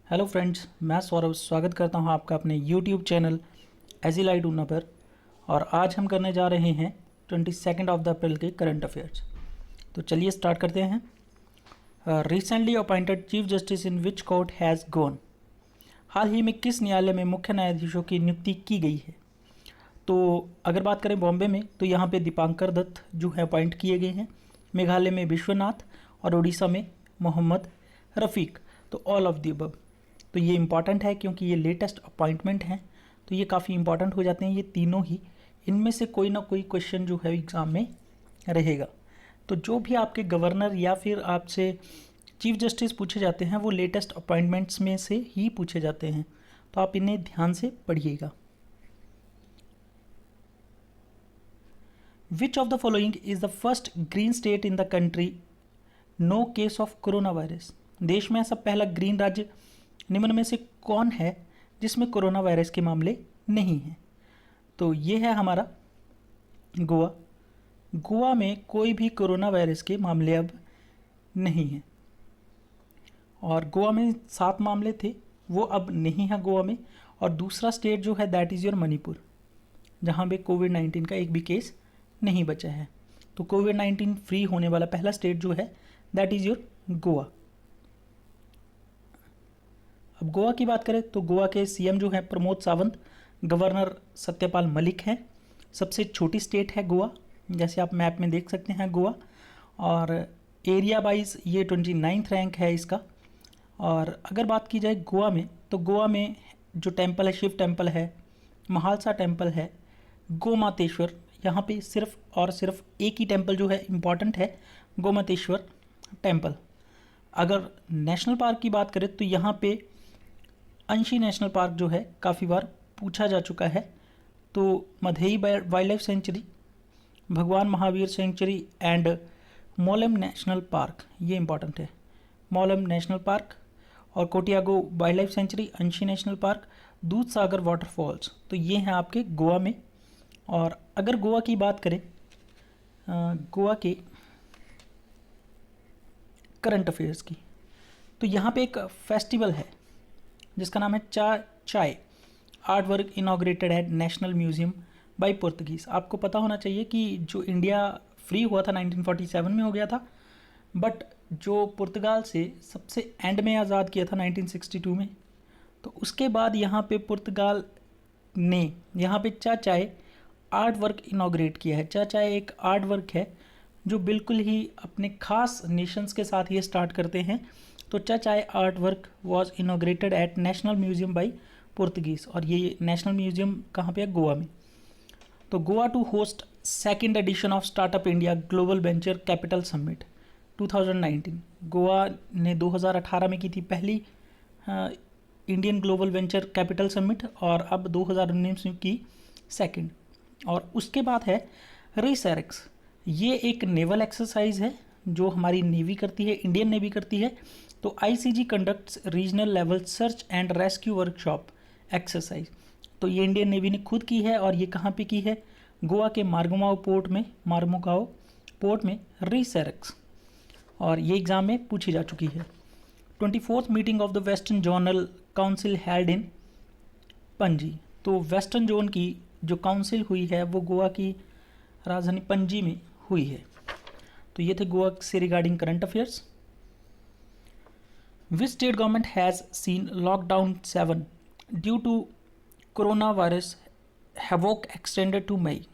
Hello friends, मैं सौरभ स्वागत करता हूं आपका अपने यूट्यूब चैनल एजी लाइट ऊना पर। और आज हम करने जा रहे हैं 22 ऑफ द अप्रैल के करंट अफेयर्स। तो चलिए स्टार्ट करते हैं। Recently appointed chief justice in which court has gone. हाल ही में किस न्यायालय में मुख्य न्यायाधीशों की नियुक्ति की गई है? तो अगर बात करें बॉम्बे में, तो यहाँ पे दीपांकर दत्त जो है अपॉइंट किए गए हैं। मेघालय में विश्वनाथ और उड़ीसा में मोहम्मद रफ़ीक। तो ऑल ऑफ द अबव। तो ये इंपॉर्टेंट है क्योंकि ये लेटेस्ट अपॉइंटमेंट हैं, तो ये काफ़ी इंपॉर्टेंट हो जाते हैं ये तीनों ही। इनमें से कोई ना कोई क्वेश्चन जो है एग्ज़ाम में रहेगा। तो जो भी आपके गवर्नर या फिर आपसे चीफ जस्टिस पूछे जाते हैं वो लेटेस्ट अपॉइंटमेंट्स में से ही पूछे जाते हैं, तो आप इन्हें ध्यान से पढ़िएगा। Which of the following is the first green state in the country no case of corona virus. देश में ऐसा पहला ग्रीन राज्य निम्न में से कौन है जिसमें कोरोना वायरस के मामले नहीं हैं? तो ये है हमारा गोवा। गोवा में कोई भी कोरोना वायरस के मामले अब नहीं हैं। और गोवा में 7 मामले थे, वो अब नहीं है गोवा में। और दूसरा स्टेट जो है दैट इज़ योर मणिपुर, जहाँ पे कोविड-19 का एक भी केस नहीं बचा है। तो कोविड-19 फ्री होने वाला पहला स्टेट जो है दैट इज़ योर गोवा। अब गोवा की बात करें तो गोवा के सीएम जो है प्रमोद सावंत, गवर्नर सत्यपाल मलिक हैं। सबसे छोटी स्टेट है गोवा, जैसे आप मैप में देख सकते हैं गोवा। और एरिया वाइज ये 29th रैंक है इसका। और अगर बात की जाए गोवा में, तो गोवा में जो टेम्पल है, शिव टेम्पल है, महालसा टेम्पल है, गोमातेश्वर, यहाँ पे सिर्फ और सिर्फ एक ही टेम्पल जो है इम्पॉर्टेंट है, गोमातेश्वर टेम्पल। अगर नेशनल पार्क की बात करें तो यहाँ पे अंशी नेशनल पार्क जो है काफ़ी बार पूछा जा चुका है। तो मधेई wild life sanctuary, Bhagwan Mahavir sanctuary and Mollem national park, ये इंपॉर्टेंट है। मोलम नेशनल पार्क और Cotigao wild life sanctuary, Anshi national park, Dudhsagar waterfalls, तो ये हैं आपके गोवा में। और अगर गोवा की बात करें, गोवा के करंट अफेयर्स की, तो यहाँ पे एक फेस्टिवल है जिसका नाम है chai art work inaugurated at national museum by Portuguese. आपको पता होना चाहिए कि जो इंडिया फ्री हुआ था 1947 में हो गया था, बट जो पुर्तगाल से सबसे एंड में आज़ाद किया था 1962 में। तो उसके बाद यहाँ पे पुर्तगाल ने यहाँ पे चाय आर्ट वर्क इनॉग्रेट किया है। चाय एक आर्ट वर्क है जो बिल्कुल ही अपने खास नेशंस के साथ ये स्टार्ट करते हैं। तो chai art work was inaugurated at national museum by Portuguese. और ये नेशनल म्यूजियम कहाँ पे है? गोवा में। तो Goa to host second edition of startup India global venture capital summit 2019। Goa ने 2018 में की थी पहली Indian global venture capital summit, और अब 2019 में की सेकेंड। और उसके बाद है रिसैरेक्स। ये एक नेवल एक्सरसाइज है जो हमारी नेवी करती है, इंडियन नेवी करती है। तो ICG conducts regional level search and rescue workshop exercise. तो ये इंडियन नेवी ने खुद की है, और ये कहाँ पे की है? गोवा के मार्गोमाओ पोर्ट में रिसैरेक्स। और ये एग्ज़ाम में पूछी जा चुकी है। 24th meeting of the western zonal council held in Panaji. तो वेस्टर्न जोन की जो काउंसिल हुई है वो गोवा की राजधानी पणजी में हुई है। तो ये थे गोवा से regarding current affairs. Which state government has seen lockdown 7 due to corona virus havoc extended to May.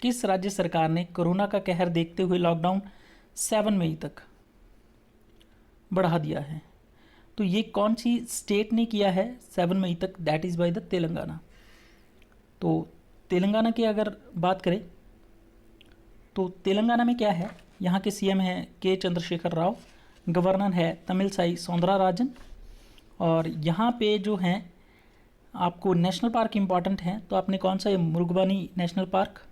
किस राज्य सरकार ने कोरोना का कहर देखते हुए लॉकडाउन 7 मई तक बढ़ा दिया है? तो ये कौन सी स्टेट ने किया है 7 मई तक? That is by the Telangana. तो तेलंगाना की अगर बात करें तो तेलंगाना में क्या है? यहाँ के सीएम हैं के चंद्रशेखर राव, गवर्नर है तमिलसाई सौंदराराजन। और यहाँ पे जो हैं आपको नेशनल पार्क इम्पॉर्टेंट हैं, तो आपने कौन सा? मुरुगबानी नेशनल पार्क,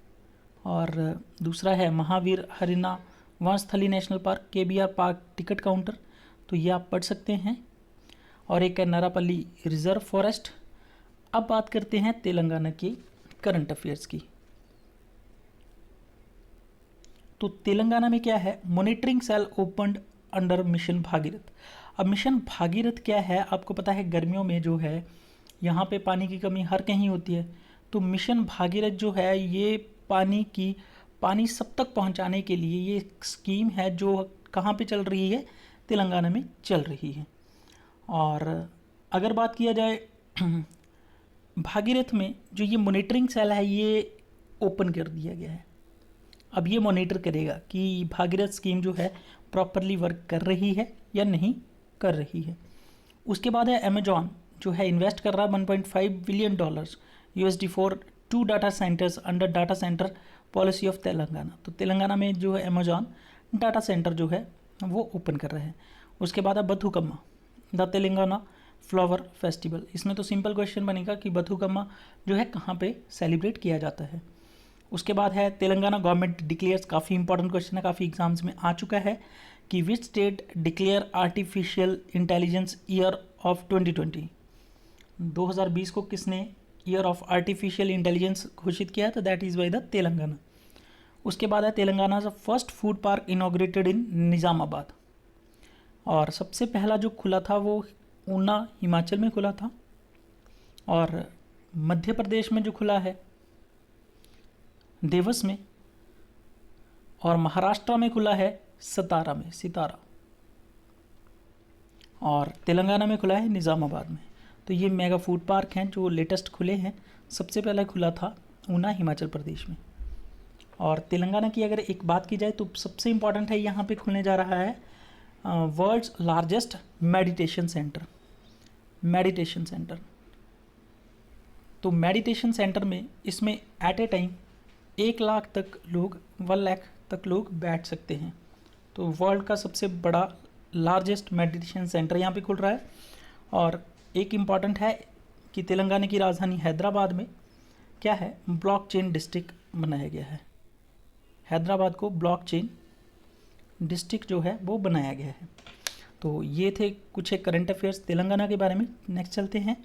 और दूसरा है Mahavir Harina Vanasthali national park, KBR park ticket counter, तो ये आप पढ़ सकते हैं। और एक है नारापल्ली रिजर्व फॉरेस्ट। अब बात करते हैं तेलंगाना की करंट अफेयर्स की। तो तेलंगाना में क्या है? Monitoring cell opened under mission Bhagiratha. अब मिशन भागीरथ क्या है, आपको पता है गर्मियों में जो है यहाँ पे पानी की कमी हर कहीं होती है। तो मिशन भागीरथ जो है ये पानी सब तक पहुँचाने के लिए ये एक स्कीम है जो कहाँ पे चल रही है, तेलंगाना में चल रही है। और अगर बात किया जाए भागीरथ में जो ये मॉनिटरिंग सेल है ये ओपन कर दिया गया है। अब ये मॉनिटर करेगा कि भागीरथ स्कीम जो है प्रॉपरली वर्क कर रही है या नहीं कर रही है। उसके बाद है अमेजॉन जो है इन्वेस्ट कर रहा है $1.5 billion USD for 2 data centres under data centre policy of Telangana. तो तेलंगाना में जो है अमेजॉन डाटा सेंटर जो है वो ओपन कर रहा है। उसके बाद है Bathukamma the Telangana flower festival. इसमें तो सिंपल क्वेश्चन बनेगा कि बथुकम्मा जो है कहाँ पे सेलिब्रेट किया जाता है। उसके बाद है तेलंगाना गवर्नमेंट डिक्लेयर्स, काफ़ी इंपॉर्टेंट क्वेश्चन है, काफ़ी एग्जाम्स में आ चुका है कि which state declare artificial intelligence year of 2020। 2020 को किसने ईयर ऑफ आर्टिफिशियल इंटेलिजेंस घोषित किया, तो that is by the Telangana. उसके बाद है Telangana first food park inaugurated इन निज़ामाबाद। और सबसे पहला जो खुला था वो ऊना हिमाचल में खुला था, और मध्य प्रदेश में जो खुला है देवस में, और महाराष्ट्र में खुला है सतारा में, सितारा, और तेलंगाना में खुला है निज़ामाबाद में। तो ये मेगा फूड पार्क हैं जो लेटेस्ट खुले हैं। सबसे पहले खुला था ऊना हिमाचल प्रदेश में। और तेलंगाना की अगर एक बात की जाए तो सबसे इम्पॉर्टेंट है, यहाँ पे खुलने जा रहा है वर्ल्ड्स लार्जेस्ट मेडिटेशन सेंटर। तो मेडिटेशन सेंटर में इसमें एट ए टाइम 1 लाख तक लोग 1 लाख तक लोग बैठ सकते हैं। तो वर्ल्ड का सबसे बड़ा लार्जेस्ट मेडिटेशन सेंटर यहाँ पे खुल रहा है। और एक इम्पॉर्टेंट है कि तेलंगाना की राजधानी हैदराबाद में क्या है, ब्लॉकचेन डिस्ट्रिक्ट बनाया गया है। हैदराबाद को ब्लॉकचेन डिस्ट्रिक्ट जो है वो बनाया गया है। तो ये थे कुछ एक करंट अफेयर्स तेलंगाना के बारे में। नेक्स्ट चलते हैं।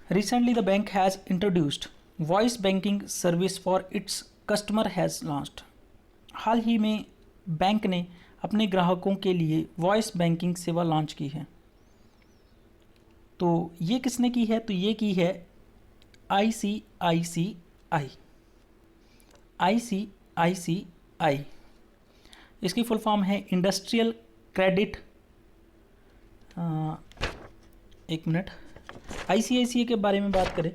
Recently the bank has introduced voice banking service for its customer has launched. हाल ही में बैंक ने अपने ग्राहकों के लिए वॉइस बैंकिंग सेवा लॉन्च की है। तो ये किसने की है, तो ये की है ICICI। इसकी फुल फॉर्म है इंडस्ट्रियल क्रेडिट, एक मिनट, ICICI के बारे में बात करें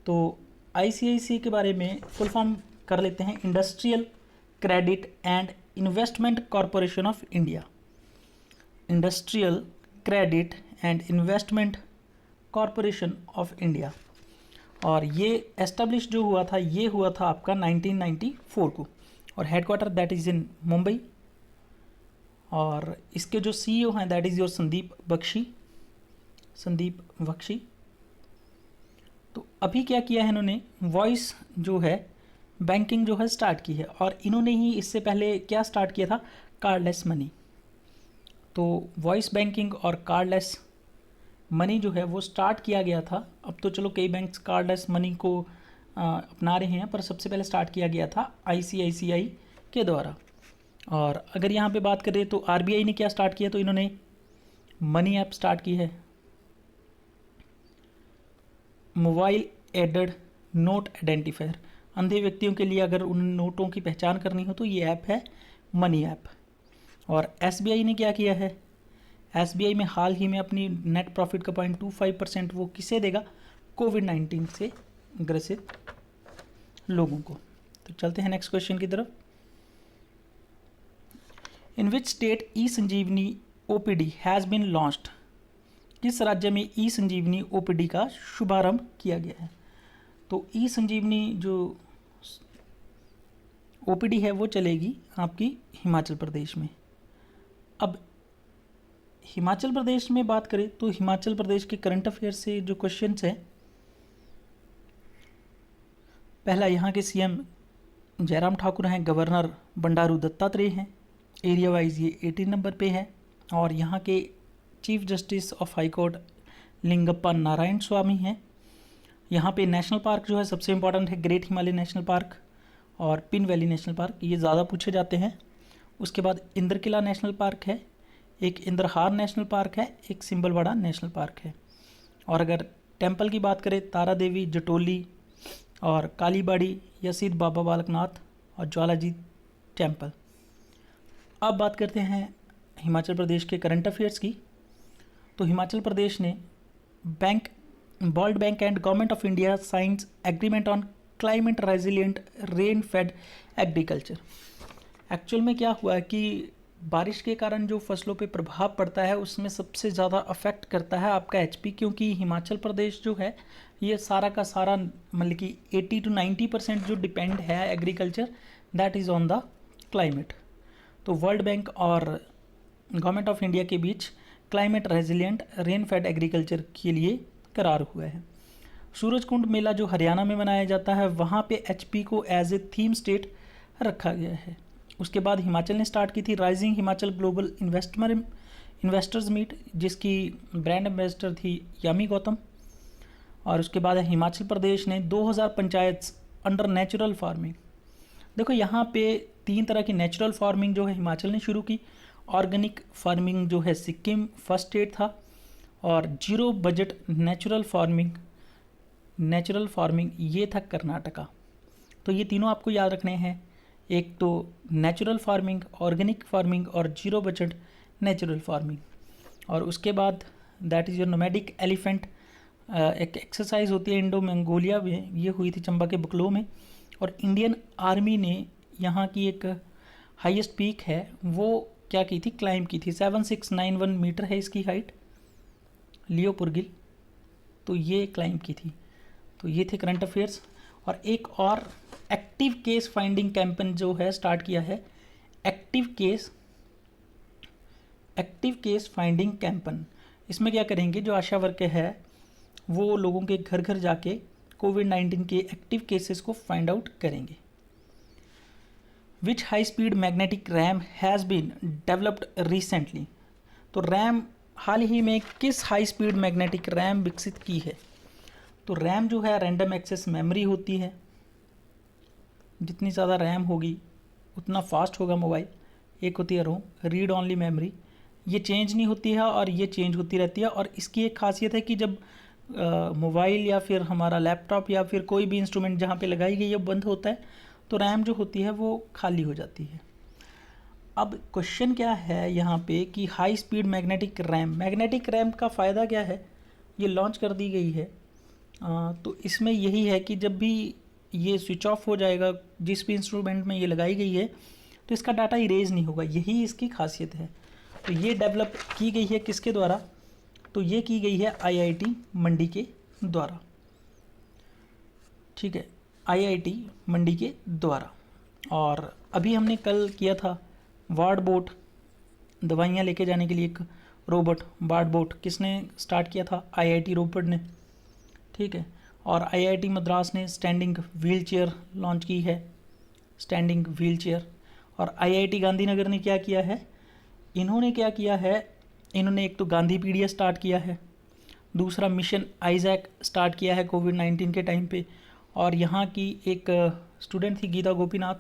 तो ICICI के बारे में फुल फॉर्म कर लेते हैं, industrial credit and investment corporation of India. Industrial credit and investment corporation of India. और ये एस्टेब्लिश जो हुआ था ये हुआ था आपका 1994 को, और headquarter that is in Mumbai. और इसके जो CEO हैं that is your Sandeep Bakhshi. तो अभी क्या किया है इन्होंने, वॉइस जो है बैंकिंग जो है स्टार्ट की है। और इन्होंने ही इससे पहले क्या स्टार्ट किया था, कार्डलेस मनी। तो वॉइस बैंकिंग और कार्डलेस मनी जो है वो स्टार्ट किया गया था। अब तो चलो कई बैंक्स कार्डलेस मनी को अपना रहे हैं, पर सबसे पहले स्टार्ट किया गया था ICICI के द्वारा। और अगर यहाँ पे बात करें तो RBI ने क्या स्टार्ट किया, तो इन्होंने मनी ऐप स्टार्ट की है, मोबाइल एडेड नोट आइडेंटिफायर। अंधे व्यक्तियों के लिए अगर उन नोटों की पहचान करनी हो तो ये ऐप है मनी ऐप। और SBI ने क्या किया है, SBI में हाल ही में अपनी नेट प्रॉफिट का 0.25% वो किसे देगा, कोविड-19 से ग्रसित लोगों को। तो चलते हैं नेक्स्ट क्वेश्चन की तरफ। In which state eSanjeevani OPD has been launched. किस राज्य में ई-संजीवनी OPD का शुभारंभ किया गया है। तो ई-संजीवनी जो OPD है वो चलेगी आपकी हिमाचल प्रदेश में। अब हिमाचल प्रदेश में बात करें तो हिमाचल प्रदेश के करंट अफेयर से जो क्वेश्चंस हैं, पहला यहाँ के CM जयराम ठाकुर हैं, गवर्नर बंडारू दत्तात्रेय हैं, एरिया वाइज ये 18 नंबर पे है। और यहाँ के chief justice of high court Lingappa Narayana Swamy हैं। यहाँ पे नेशनल पार्क जो है सबसे इम्पॉर्टेंट है ग्रेट हिमालय नेशनल पार्क और पिन वैली नेशनल पार्क, ये ज़्यादा पूछे जाते हैं। उसके बाद इंद्रकिला नेशनल पार्क है, एक इंद्रहार नेशनल पार्क है, एक सिंबलवाड़ा नेशनल पार्क है। और अगर टेम्पल की बात करें, तारा देवी, जटोली और कालीबाड़ी, यसीद बाबा बालकनाथ और ज्वालाजी टेम्पल। अब बात करते हैं हिमाचल प्रदेश के करंट अफेयर्स की। तो हिमाचल प्रदेश ने world bank and government of India science agreement on climate resilient rain fed agriculture. Actual में क्या हुआ है कि बारिश के कारण जो फसलों पे प्रभाव पड़ता है उसमें सबसे ज़्यादा अफेक्ट करता है आपका एचपी, क्योंकि हिमाचल प्रदेश जो है ये सारा का सारा मतलब कि 80 to 90% जो डिपेंड है agriculture, that is on the climate. तो वर्ल्ड बैंक और गवर्नमेंट ऑफ इंडिया के बीच climate resilient rain fed agriculture के लिए करार हुआ है। सूरजकुंड मेला जो हरियाणा में मनाया जाता है, वहाँ पे एचपी को एज ए थीम स्टेट रखा गया है। उसके बाद हिमाचल ने स्टार्ट की थी rising Himachal global investors meet, जिसकी ब्रांड एम्बेसडर थी यामी गौतम। और उसके बाद हिमाचल प्रदेश ने 2000 पंचायत अंडर नेचुरल फार्मिंग। देखो यहाँ पे 3 तरह की नेचुरल फार्मिंग जो है हिमाचल ने शुरू की। ऑर्गेनिक फार्मिंग जो है सिक्किम फर्स्ट स्टेट था, और जीरो बजट नेचुरल फार्मिंग ये था कर्नाटका। तो ये तीनों आपको याद रखने हैं, एक तो नेचुरल फार्मिंग, ऑर्गेनिक फार्मिंग और जीरो बजट नेचुरल फार्मिंग। और उसके बाद that is your nomadic elephant, एक एक्सरसाइज होती है इंडो मंगोलिया में, ये हुई थी चंबा के बकलो में। और इंडियन आर्मी ने यहाँ की एक हाईएस्ट पीक है वो क्या की थी, क्लाइंब की थी। 7691 मीटर है इसकी हाइट, लियोपुरगिल, तो ये क्लाइंब की थी। तो ये थे करंट अफेयर्स। और एक और एक्टिव केस फाइंडिंग कैंपेन जो है स्टार्ट किया है, एक्टिव केस फाइंडिंग कैंपेन। इसमें क्या करेंगे, जो आशा वर्कर है वो लोगों के घर घर जाके कोविड-19 के एक्टिव केसेस को फाइंड आउट करेंगे। Which high speed magnetic ram has been developed recently. तो रैम हाल ही में किस हाई स्पीड मैग्नेटिक रैम विकसित की है। तो रैम जो है रैंडम एक्सेस मेमोरी होती है, जितनी ज़्यादा रैम होगी उतना फास्ट होगा मोबाइल। एक होती है रोम, रीड ऑनली मेमोरी, ये चेंज नहीं होती है और ये चेंज होती रहती है। और इसकी एक खासियत है कि जब मोबाइल या फिर हमारा लैपटॉप या फिर कोई भी इंस्ट्रूमेंट जहाँ पे लगाई गई है बंद होता है, तो रैम जो होती है वो खाली हो जाती है। अब क्वेश्चन क्या है यहाँ पे कि हाई स्पीड मैग्नेटिक रैम का फ़ायदा क्या है, ये लॉन्च कर दी गई है। तो इसमें यही है कि जब भी ये स्विच ऑफ हो जाएगा जिस भी इंस्ट्रूमेंट में ये लगाई गई है, तो इसका डाटा इरेज नहीं होगा, यही इसकी खासियत है। तो ये डेवलप की गई है किसके द्वारा, तो ये की गई है आईआईटी मंडी के द्वारा। ठीक है, आईआईटी मंडी के द्वारा। और अभी हमने कल किया था वार्ड बोट, दवाइयाँ लेके जाने के लिए एक रोबोट वार्ड बोट, किसने स्टार्ट किया था, आईआईटी रोबोट ने। ठीक है, और आईआईटी मद्रास ने स्टैंडिंग व्हील चेयर लॉन्च की है, स्टैंडिंग व्हील चेयर। और आईआईटी गांधीनगर ने क्या किया है, इन्होंने क्या किया है, इन्होंने एक तो गांधीपीडिया स्टार्ट किया है, दूसरा मिशन आइजैक स्टार्ट किया है कोविड-19 के टाइम पे। और यहाँ की एक स्टूडेंट थी गीता गोपीनाथ,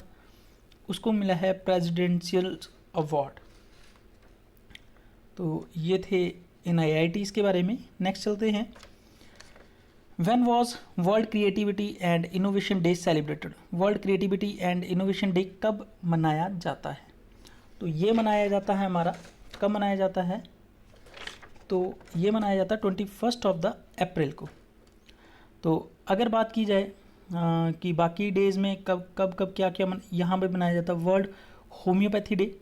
उसको मिला है प्रेसिडेंशियल अवार्ड। तो ये थे इन आईआईटीज़ के बारे में। नेक्स्ट चलते हैं, when was world creativity and innovation day celebrated. World creativity and innovation day कब मनाया जाता है, तो ये मनाया जाता है हमारा, कब मनाया जाता है, तो ये मनाया जाता है 21 अप्रैल को। तो अगर बात की जाए कि बाकी डेज़ में कब कब क्या क्या यहाँ पे मनाया जाता है, वर्ल्ड होम्योपैथी डे,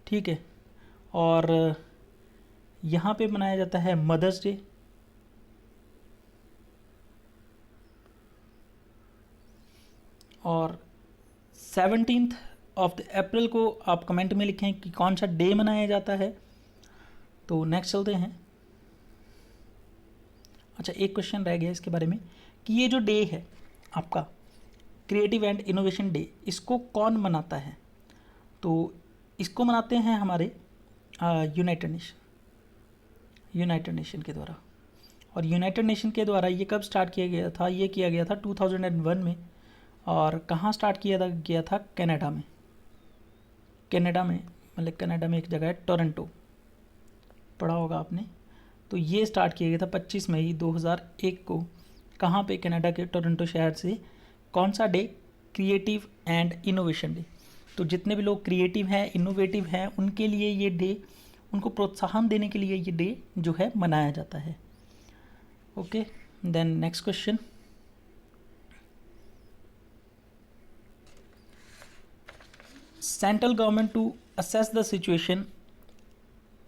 ठीक है, और यहाँ पे मनाया जाता है मदर्स डे, और 17 अप्रैल को आप कमेंट में लिखें कि कौन सा डे मनाया जाता है। तो नेक्स्ट चलते हैं। अच्छा, एक क्वेश्चन रह गया इसके बारे में कि ये जो डे है आपका क्रिएटिव एंड इनोवेशन डे, इसको कौन मनाता है, तो इसको मनाते हैं हमारे यूनाइटेड नेशन के द्वारा। और यूनाइटेड नेशन के द्वारा ये कब स्टार्ट किया गया था, ये किया गया था 2001 में। और कहाँ स्टार्ट किया गया था, कनाडा में मतलब कनाडा में एक जगह है टोरंटो, पढ़ा होगा आपने। तो ये स्टार्ट किया गया था 25 मई 2001 को। कहाँ पे? कनाडा के टोरंटो शहर से। कौन सा day? Creative and innovation day. तो जितने भी लोग क्रिएटिव हैं, इनोवेटिव हैं, उनके लिए ये डे, उनको प्रोत्साहन देने के लिए ये डे जो है मनाया जाता है। Okay, then next question. Central government to assess the situation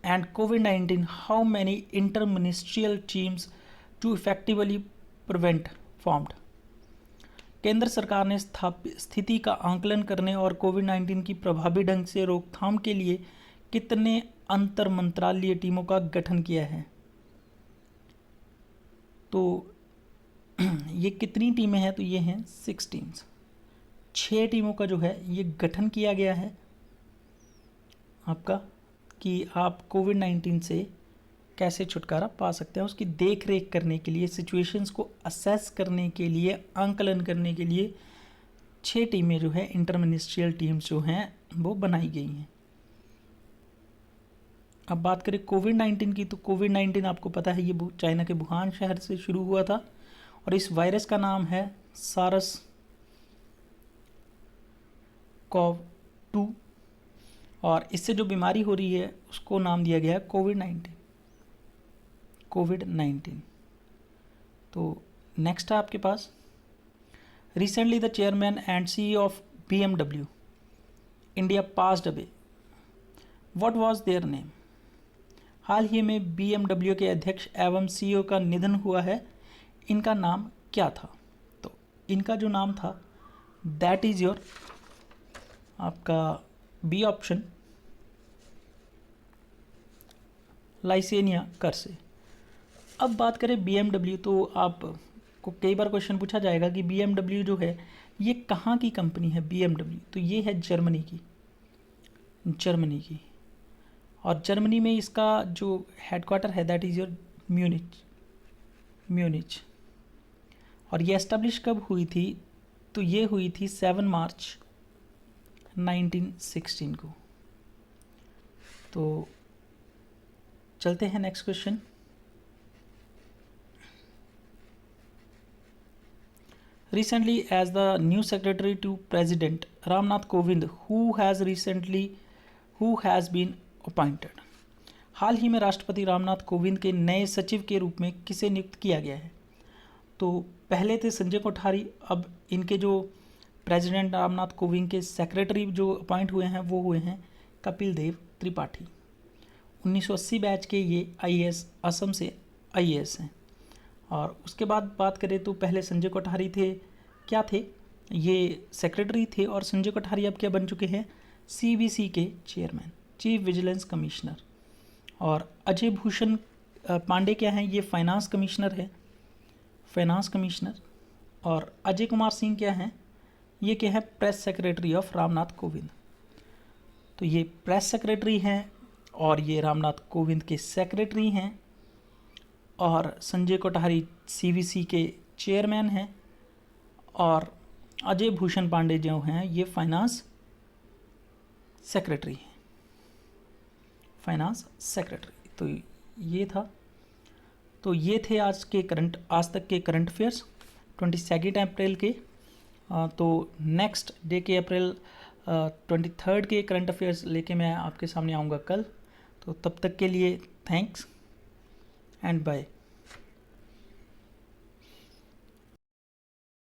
and COVID-19, how many interministerial teams to effectively prevent formed? केंद्र सरकार ने स्थिति का आंकलन करने और कोविड-19 की प्रभावी ढंग से रोकथाम के लिए कितने अंतर मंत्रालय टीमों का गठन किया है? तो ये कितनी टीमें हैं? तो ये हैं 6 टीम्स। 6 टीमों का जो है ये गठन किया गया है आपका, कि आप कोविड-19 से कैसे छुटकारा पा सकते हैं, उसकी देख रेख करने के लिए, सिचुएशंस को असेस करने के लिए, आंकलन करने के लिए 6 टीमें जो है, इंटरमिनिस्ट्रियल टीम्स जो हैं वो बनाई गई हैं। अब बात करें कोविड-19 की, तो कोविड-19 आपको पता है ये चाइना के वुहान शहर से शुरू हुआ था और इस वायरस का नाम है सारस CoV-2 और इससे जो बीमारी हो रही है उसको नाम दिया गया है कोविड-19। तो नेक्स्ट है आपके पास, recently the chairman and CEO of BMW India passed away, what was their name? हाल ही में BMW के अध्यक्ष एवं CEO का निधन हुआ है, इनका नाम क्या था? तो इनका जो नाम था दैट इज़ योर आपका बी ऑप्शन, लाइसेनिया कर्से। अब बात करें BMW, तो आपको कई बार क्वेश्चन पूछा जाएगा कि BMW जो है ये कहाँ की कंपनी है? BMW तो ये है जर्मनी की, और जर्मनी में इसका जो हेडक्वार्टर है दैट इज़ योर म्यूनिच। और ये एस्टेब्लिश कब हुई थी? तो ये हुई थी 7 मार्च 1916 को। तो चलते हैं next question. Recently as the new secretary to President Ramnath Kovind, who has been appointed? हाल ही में राष्ट्रपति रामनाथ कोविंद के नए सचिव के रूप में किसे नियुक्त किया गया है? तो पहले थे संजय कोठारी, अब इनके जो प्रेसिडेंट रामनाथ कोविंद के सेक्रेटरी जो अपॉइंट हुए हैं वो हुए हैं कपिल देव त्रिपाठी। 1980 बैच के ये IAS, असम से IAS हैं। और उसके बाद बात करें तो पहले संजय कोठारी थे, क्या थे? ये सेक्रेटरी थे, और संजय कोठारी अब क्या बन चुके हैं? CBC के चेयरमैन, चीफ विजिलेंस कमिश्नर। और अजय भूषण पांडे क्या हैं? ये फाइनेंस कमिश्नर। और अजय कुमार सिंह क्या हैं? ये क्या है? Press secretary of Ramnath Kovind. तो ये प्रेस सेक्रेटरी हैं और ये रामनाथ कोविंद के सेक्रेटरी हैं, और संजय कोठारी CBC के चेयरमैन हैं, और अजय भूषण पांडे जो हैं ये फाइनेंस सेक्रेटरी हैं, तो ये था। तो ये थे आज तक के करंट अफेयर्स 22 अप्रैल के। तो नेक्स्ट डे के अप्रैल 23 के करंट अफेयर्स लेके मैं आपके सामने आऊँगा कल। तो तब तक के लिए थैंक्स एंड बाय।